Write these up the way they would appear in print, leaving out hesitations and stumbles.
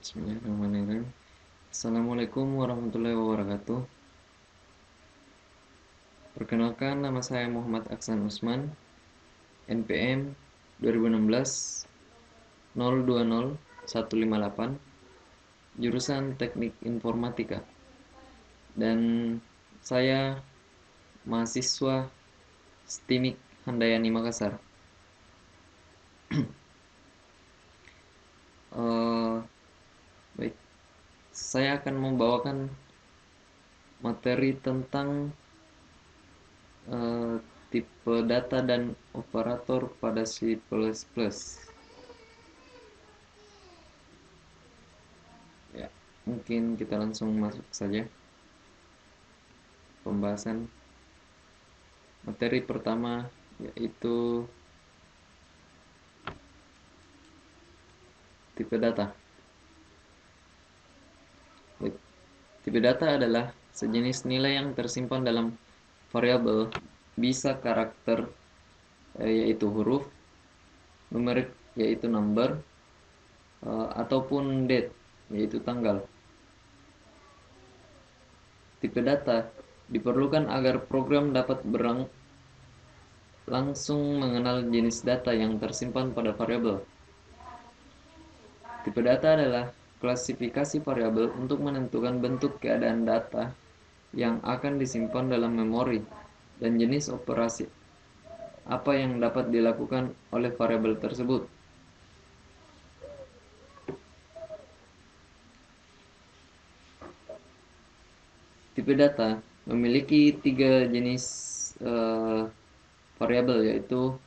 Bismillahirrahmanirrahim. Assalamualaikum warahmatullahi wabarakatuh. Perkenalkan, nama saya Muhammad Aksan Usman, NPM 2016 020 158, jurusan Teknik Informatika. Dan saya mahasiswa STIMIK Handayani Makassar. Eh, Baik, saya akan membawakan materi tentang eh, tipe data dan operator pada C++. Ya, mungkin kita langsung masuk saja pembahasan materi pertama, yaitu tipe data. Baik, tipe data adalah sejenis nilai yang tersimpan dalam variabel, bisa karakter yaitu huruf, numerik yaitu number, ataupun date yaitu tanggal. Tipe data diperlukan agar program dapat langsung mengenal jenis data yang tersimpan pada variabel. Tipe data adalah klasifikasi variabel untuk menentukan bentuk keadaan data yang akan disimpan dalam memori dan jenis operasi apa yang dapat dilakukan oleh variabel tersebut. Tipe data memiliki tiga jenis variabel, yaitu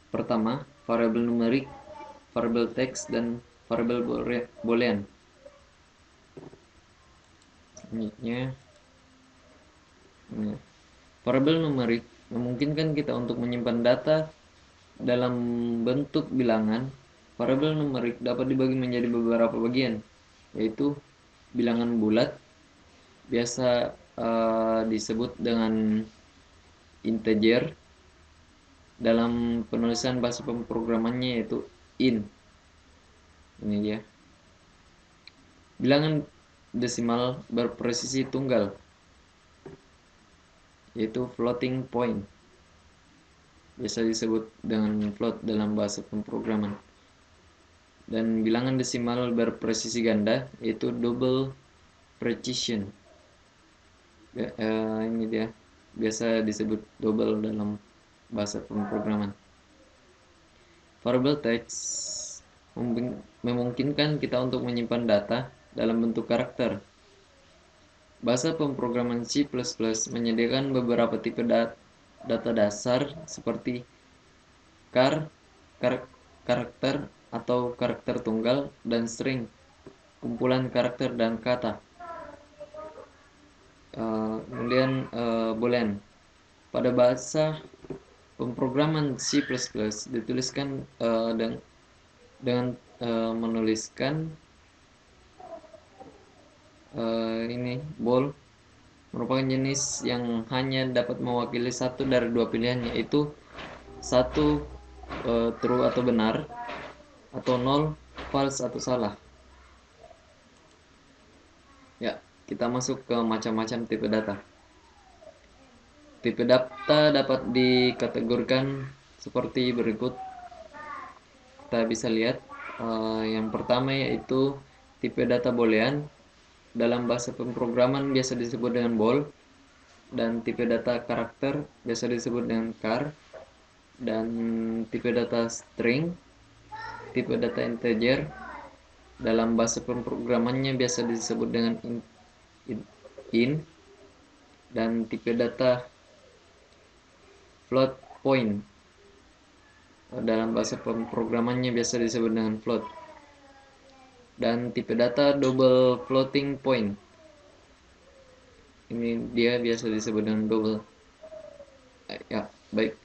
pertama, variabel numerik, variabel teks, dan variabel boolean. Selanjutnya, variabel numerik memungkinkan kita untuk menyimpan data dalam bentuk bilangan. Variabel numerik dapat dibagi menjadi beberapa bagian, yaitu bilangan bulat, biasa disebut dengan integer, dalam penulisan bahasa pemrogramannya yaitu int. Ini dia. Bilangan desimal berpresisi tunggal, yaitu floating point, biasa disebut dengan float dalam bahasa pemrograman. Dan bilangan desimal berpresisi ganda, yaitu double precision. Ini dia, biasa disebut double dalam bahasa pemrograman. Variabel teks memungkinkan kita untuk menyimpan data dalam bentuk karakter. Bahasa pemrograman C++ menyediakan beberapa tipe data dasar seperti char, karakter atau karakter tunggal, dan string, kumpulan karakter dan kata. Kemudian boolean. Pada bahasa pemrograman C++ dituliskan dengan menuliskan ini bool merupakan jenis yang hanya dapat mewakili satu dari dua pilihan, yaitu satu true atau benar, atau nol false atau salah. Ya, kita masuk ke macam-macam tipe data. Tipe data dapat dikategorikan seperti berikut. Kita bisa lihat yang pertama yaitu tipe data boolean, dalam bahasa pemrograman biasa disebut dengan bool, dan tipe data karakter biasa disebut dengan char, dan tipe data string, tipe data integer, dalam bahasa pemrogramannya biasa disebut dengan int, dan tipe data float point, dalam bahasa pemrogramannya biasa disebut dengan float, dan tipe data double floating point, ini dia biasa disebut dengan double. Ya, baik,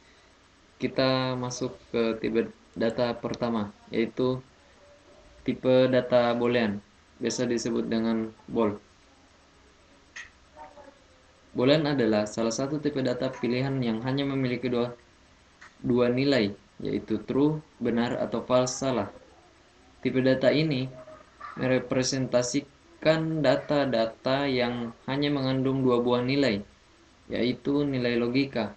kita masuk ke tipe data pertama, yaitu tipe data boolean, biasa disebut dengan bool. Boolean adalah salah satu tipe data pilihan yang hanya memiliki dua nilai, yaitu true benar atau false salah. Tipe data ini merepresentasikan data-data yang hanya mengandung dua buah nilai, yaitu nilai logika.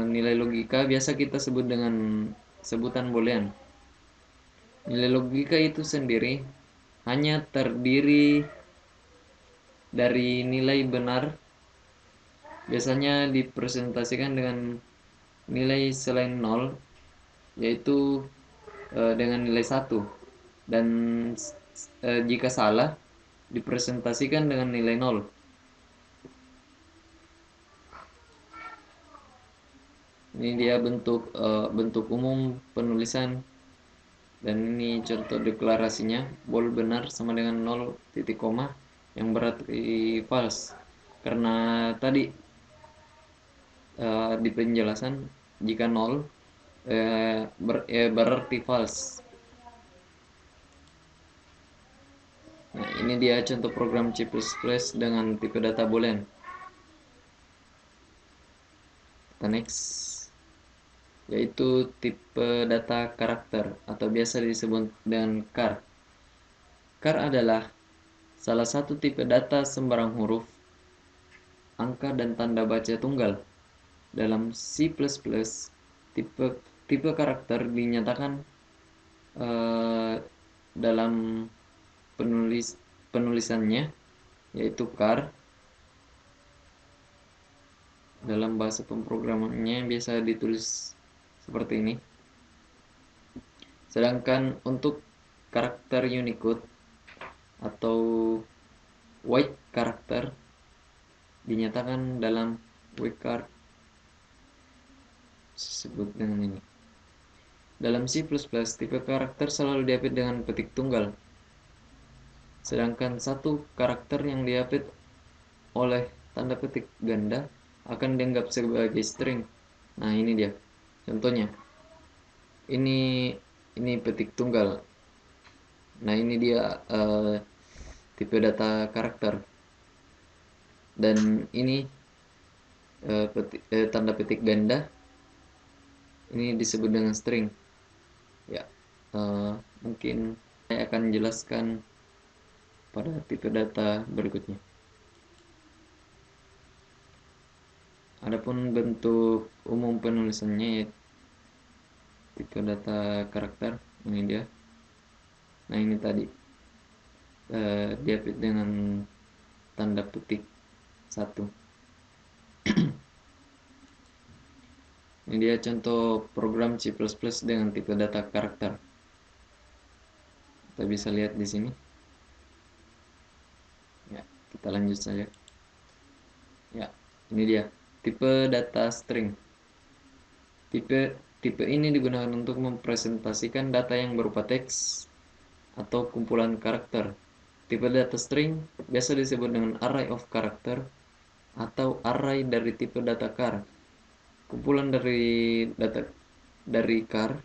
Nilai logika biasa kita sebut dengan sebutan boolean. Nilai logika itu sendiri hanya terdiri dari nilai benar, biasanya dipresentasikan dengan nilai selain 0, yaitu dengan nilai 1, dan jika salah dipresentasikan dengan nilai 0. Ini dia bentuk umum penulisan, dan ini contoh deklarasinya. Bool benar sama dengan 0 titik koma, yang berarti false, karena tadi di penjelasan jika 0 berarti false. Nah, ini dia contoh program C++ dengan tipe data boolean. Kita next, yaitu tipe data karakter atau biasa disebut dengan char. Char adalah salah satu tipe data sembarang huruf, angka, dan tanda baca tunggal. Dalam C++, tipe karakter dinyatakan dalam penulisannya, yaitu char. Dalam bahasa pemrogramannya biasa ditulis seperti ini. Sedangkan untuk karakter Unicode atau white karakter dinyatakan dalam wcard, disebut dengan ini. Dalam C++, tipe karakter selalu diapit dengan petik tunggal, sedangkan satu karakter yang diapit oleh tanda petik ganda akan dianggap sebagai string. Nah, ini dia contohnya. Ini petik tunggal. Nah, ini dia tipe data karakter. Dan ini tanda petik ganda, ini disebut dengan string. Ya, mungkin saya akan jelaskan pada tipe data berikutnya. Adapun bentuk umum penulisannya ya tipe data karakter, ini dia. Nah, ini tadi diapit dengan tanda petik 1. Ini dia contoh program C++ dengan tipe data karakter. Kita bisa lihat di sini. Ya, kita lanjut saja. Ya, ini dia tipe data string. Tipe ini digunakan untuk mempresentasikan data yang berupa teks atau kumpulan karakter. Tipe data string biasa disebut dengan array of character atau array dari tipe data char. Kumpulan dari char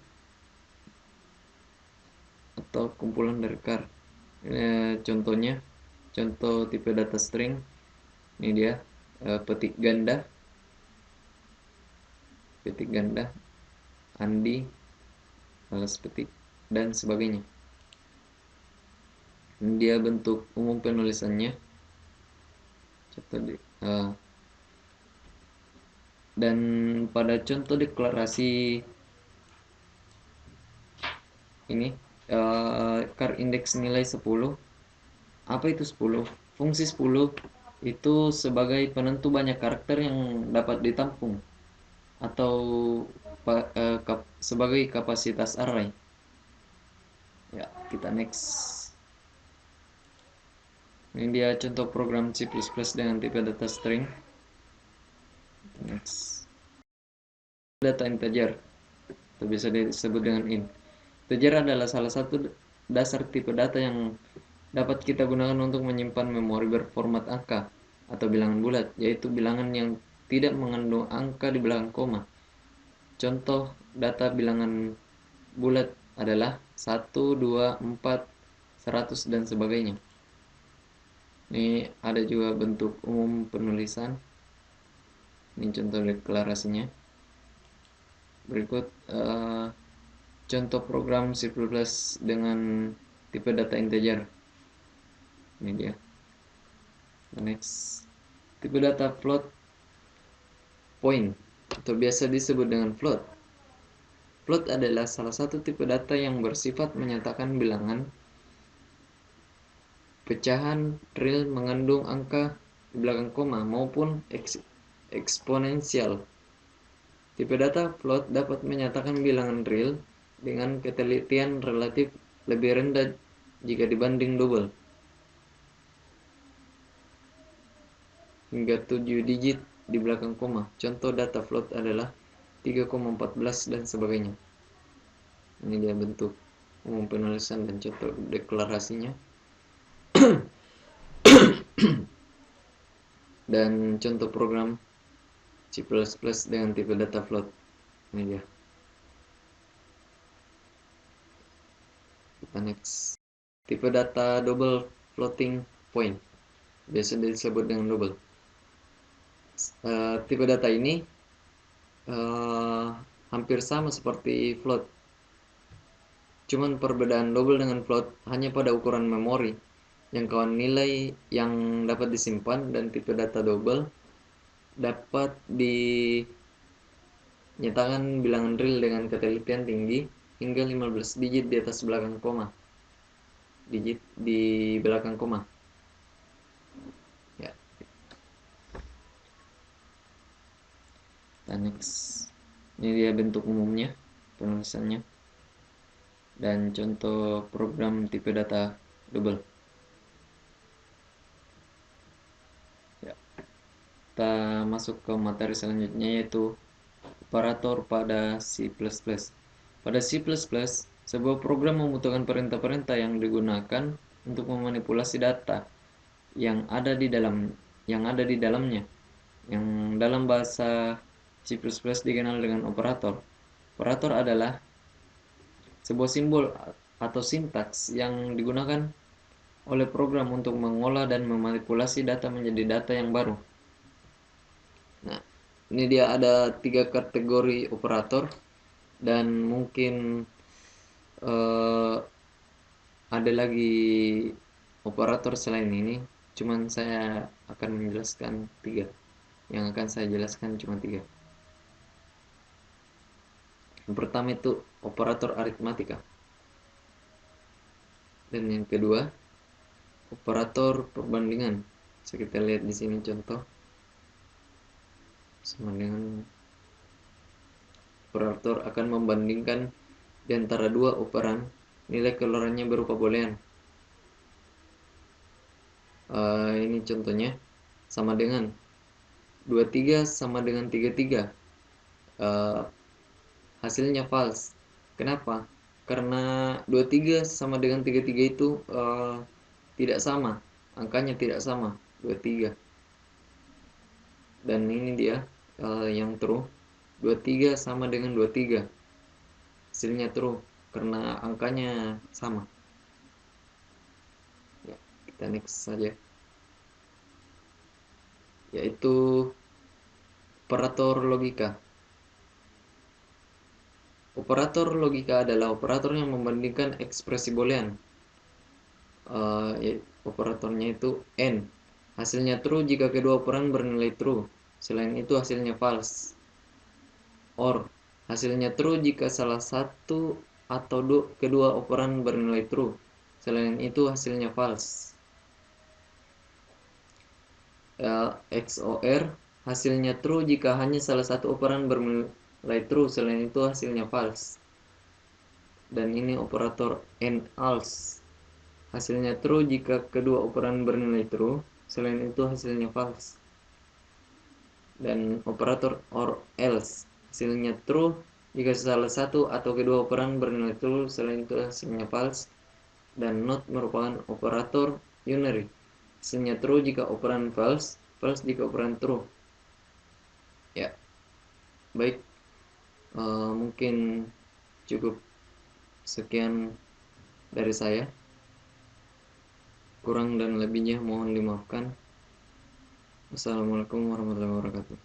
atau kumpulan dari char. Contohnya, contoh tipe data string ini dia, petik ganda, Andi, balas petik, dan sebagainya. Ini dia bentuk umum penulisannya. Contoh dan pada contoh deklarasi ini, char indeks nilai 10. Apa itu 10? Fungsi 10 itu sebagai penentu banyak karakter yang dapat ditampung, atau sebagai kapasitas array. Ya, kita next. Ini dia contoh program C++ dengan tipe data string. Next. Data integer, atau bisa disebut dengan int. Integer adalah salah satu dasar tipe data yang dapat kita gunakan untuk menyimpan memori berformat angka atau bilangan bulat, yaitu bilangan yang tidak mengandung angka di belakang koma. Contoh data bilangan bulat adalah 1, 2, 4, 100, dan sebagainya. Ini ada juga bentuk umum penulisan. Ini contoh deklarasinya. Berikut contoh program C++ dengan tipe data integer. Ini dia. Next, tipe data float point atau biasa disebut dengan float. Float adalah salah satu tipe data yang bersifat menyatakan bilangan pecahan real mengandung angka di belakang koma maupun eksponensial. Tipe data float dapat menyatakan bilangan real dengan ketelitian relatif lebih rendah jika dibanding double, hingga 7 digit di belakang koma. Contoh data float adalah 3,14 dan sebagainya. Ini dia bentuk umum penulisan dan contoh deklarasinya. Dan contoh program C++ dengan tipe data float. Ini dia. Kita next. Tipe data double floating point, biasa disebut dengan double. Tipe data ini hampir sama seperti float. Cuman perbedaan double dengan float hanya pada ukuran memori, jangkauan nilai yang dapat disimpan, dan tipe data double dapat dinyatakan bilangan real dengan ketelitian tinggi hingga 15 digit di atas belakang koma. Digit di belakang koma. Ya. Kita next. Ini dia bentuk umumnya, penulisannya, dan contoh program tipe data double. Ya. Kita masuk ke materi selanjutnya, yaitu operator pada C++. Pada C++, sebuah program membutuhkan perintah-perintah yang digunakan untuk memanipulasi data yang ada di dalamnya, yang dalam bahasa C++ dikenal dengan operator. Operator adalah sebuah simbol atau sintaks yang digunakan oleh program untuk mengolah dan memanipulasi data menjadi data yang baru. Nah, ini dia ada 3 kategori operator, dan mungkin ada lagi operator selain ini. Cuman saya akan menjelaskan 3. Yang akan saya jelaskan cuma 3. Yang pertama itu operator aritmatika. Dan yang kedua, operator perbandingan. Bisa kita lihat di sini contoh. Sama dengan operator akan membandingkan di antara dua operan, nilai keluarannya berupa boolean. Ini contohnya sama dengan 23 sama dengan 33. Hasilnya false. Kenapa? Karena 23 sama dengan 33 itu tidak sama. Angkanya tidak sama, 23. Dan ini dia yang true. 23 sama dengan 23. Hasilnya true karena angkanya sama. Ya, kita next saja. Yaitu operator logika. Operator logika adalah operator yang membandingkan ekspresi boolean. Operatornya itu AND. Hasilnya true jika kedua operan bernilai true. Selain itu hasilnya false. OR. Hasilnya true jika salah satu atau kedua operan bernilai true. Selain itu hasilnya false. XOR. Hasilnya true jika hanya salah satu operan bernilai true. Selain itu hasilnya false. Dan ini operator AND else. Hasilnya true jika kedua operan bernilai true. Selain itu hasilnya false. Dan operator OR else. Hasilnya true jika salah satu atau kedua operan bernilai true. Selain itu hasilnya false. Dan NOT merupakan operator unary. Hasilnya true jika operan false. False jika operan true. Ya, baik. Mungkin cukup sekian dari saya. Kurang dan lebihnya mohon dimaafkan. Wassalamualaikum warahmatullahi wabarakatuh.